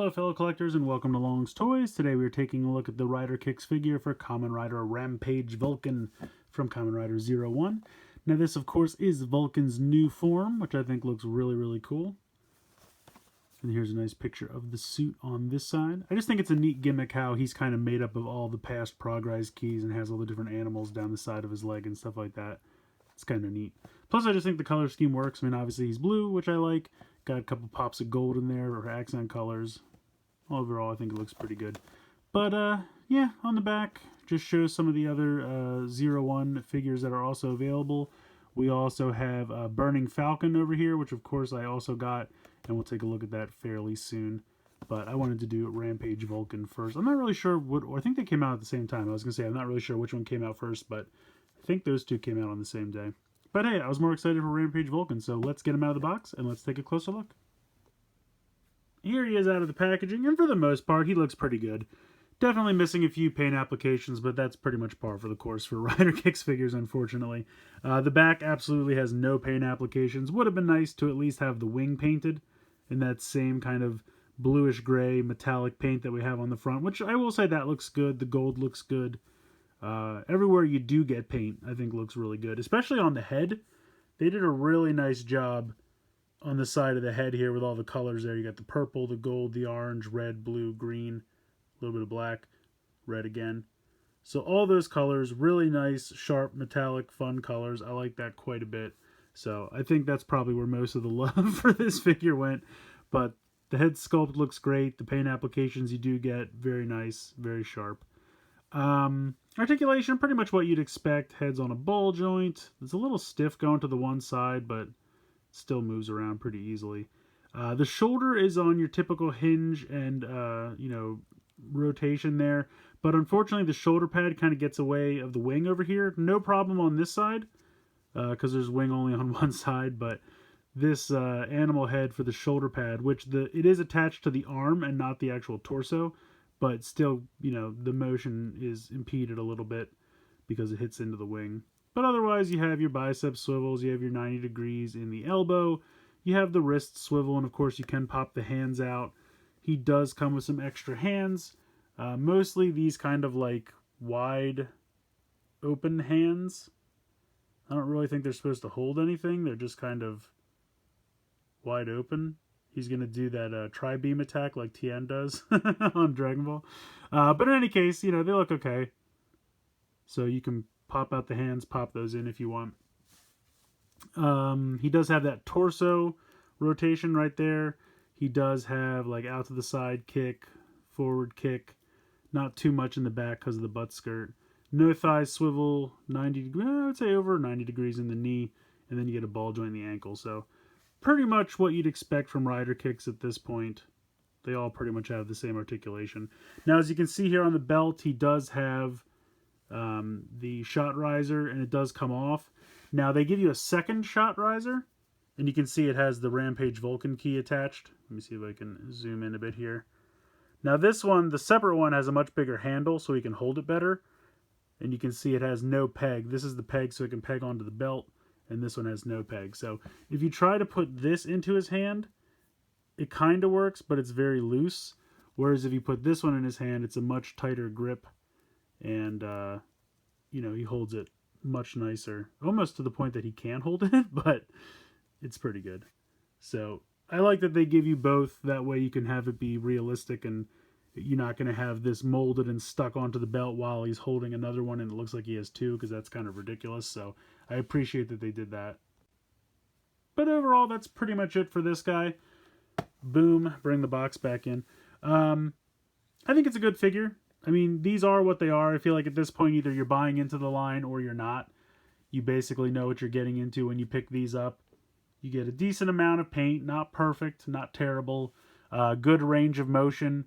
Hello fellow collectors and welcome to Long's Toys. Today we are taking a look at the Rider Kicks figure for Kamen Rider Rampage Vulcan from Kamen Rider 01. Now this of course is Vulcan's new form, which I think looks really cool. And here's a nice picture of the suit on this side. I just think it's a neat gimmick how he's kind of made up of all the past Progrise keys and has all the different animals down the side of his leg and stuff like that. It's kind of neat. Plus I just think the color scheme works. I mean obviously he's blue, which I like. Got a couple pops of gold in there or accent colors. Overall, I think it looks pretty good. But, yeah, on the back, just shows some of the other 01 figures that are also available. We also have Burning Falcon over here, which of course I also got, and we'll take a look at that fairly soon. But I wanted to do Rampage Vulcan first. I'm not really sure what, or I think they came out at the same time. I was going to say, I'm not really sure which one came out first, but I think those two came out on the same day. But hey, I was more excited for Rampage Vulcan, so let's get him out of the box and let's take a closer look. Here he is out of the packaging, and for the most part, he looks pretty good. Definitely missing a few paint applications, but that's pretty much par for the course for Rider Kicks figures, unfortunately. The back absolutely has no paint applications. Would have been nice to at least have the wing painted in that same kind of bluish-gray metallic paint that we have on the front, which I will say that looks good. The gold looks good. Everywhere you do get paint, I think looks really good, especially on the head. They did a really nice job on the side of the head here with all the colors there. You got the purple, the gold, the orange, red, blue, green, a little bit of black, red again. So all those colors, really nice, sharp, metallic, fun colors. I like that quite a bit. So I think that's probably where most of the love for this figure went. But the head sculpt looks great. The paint applications you do get, very nice, very sharp. Articulation, pretty much what you'd expect. Head's on a ball joint. It's a little stiff going to the one side, but still moves around pretty easily. The shoulder is on your typical hinge and, rotation there. But unfortunately, the shoulder pad kind of gets away of the wing over here. No problem on this side, because there's wing only on one side. But this animal head for the shoulder pad, which it is attached to the arm and not the actual torso, but still, the motion is impeded a little bit because it hits into the wing. But otherwise, you have your bicep swivels, you have your 90 degrees in the elbow, you have the wrist swivel, and of course you can pop the hands out. He does come with some extra hands, mostly these kind of like wide open hands. I don't really think they're supposed to hold anything, they're just kind of wide open. He's going to do that tri-beam attack like Tien does on Dragon Ball. But in any case, they look okay. So you can pop out the hands, pop those in if you want. He does have that torso rotation right there. He does have like out to the side kick, forward kick. Not too much in the back because of the butt skirt. No thigh swivel, 90 degrees, I would say over 90 degrees in the knee. And then you get a ball joint in the ankle. So pretty much what you'd expect from Rider Kicks at this point. They all pretty much have the same articulation. Now, as you can see here on the belt, he does have the shot riser, and it does come off. Now, they give you a second shot riser, and you can see it has the Rampage Vulcan key attached. Let me see if I can zoom in a bit here. Now, this one, the separate one, has a much bigger handle, so he can hold it better. And you can see it has no peg. This is the peg, so it can peg onto the belt. And this one has no peg. So if you try to put this into his hand, it kind of works, but it's very loose. Whereas if you put this one in his hand, it's a much tighter grip. And, he holds it much nicer. Almost to the point that he can hold it, but it's pretty good. So I like that they give you both. That way you can have it be realistic and you're not going to have this molded and stuck onto the belt while he's holding another one and it looks like he has two, because that's kind of ridiculous. So I appreciate that they did that. But overall, that's pretty much it for this guy. Boom, bring the box back in. I think it's a good figure. I mean, these are what they are. I feel like at this point, either you're buying into the line or you're not. You basically know what you're getting into when you pick these up. You get a decent amount of paint, not perfect, not terrible, good range of motion,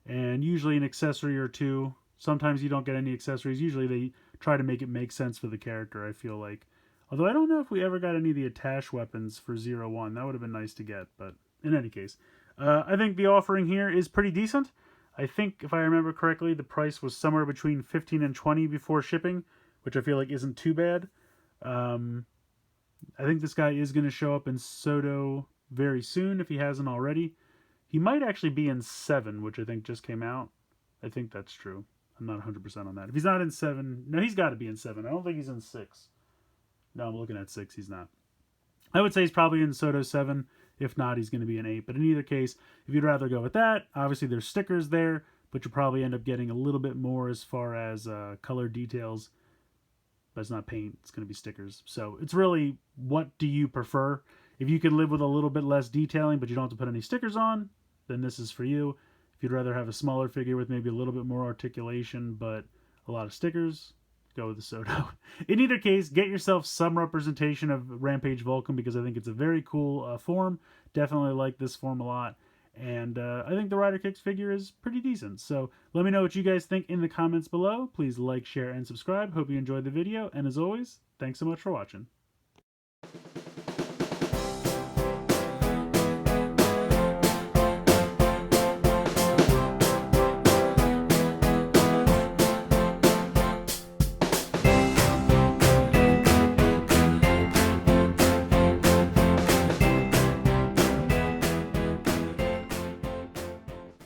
and usually an accessory or two. Sometimes you don't get any accessories. Usually they try to make it make sense for the character, I feel like. Although I don't know if we ever got any of the attached weapons for 01. That would have been nice to get, but in any case. I think the offering here is pretty decent. I think, if I remember correctly, the price was somewhere between $15 and $20 before shipping, which I feel like isn't too bad. I think this guy is going to show up in Soto very soon, if he hasn't already. He might actually be in 7, which I think just came out. I think that's true. I'm not 100% on that. If he's not in 7, no, he's got to be in 7. I don't think he's in 6. No, I'm looking at 6. He's not. I would say he's probably in Soto 7. If not, he's going to be an 8. But in either case, if you'd rather go with that, obviously there's stickers there, but you'll probably end up getting a little bit more as far as color details. But it's not paint. It's going to be stickers. So it's really, what do you prefer? If you can live with a little bit less detailing, but you don't have to put any stickers on, then this is for you. If you'd rather have a smaller figure with maybe a little bit more articulation, but a lot of stickers, go with the Soto. In either case, get yourself some representation of Rampage Vulcan, because I think it's a very cool form. Definitely like this form a lot. And I think the Rider Kicks figure is pretty decent. So let me know what you guys think in the comments below. Please like, share, and subscribe. Hope you enjoyed the video. And as always, thanks so much for watching.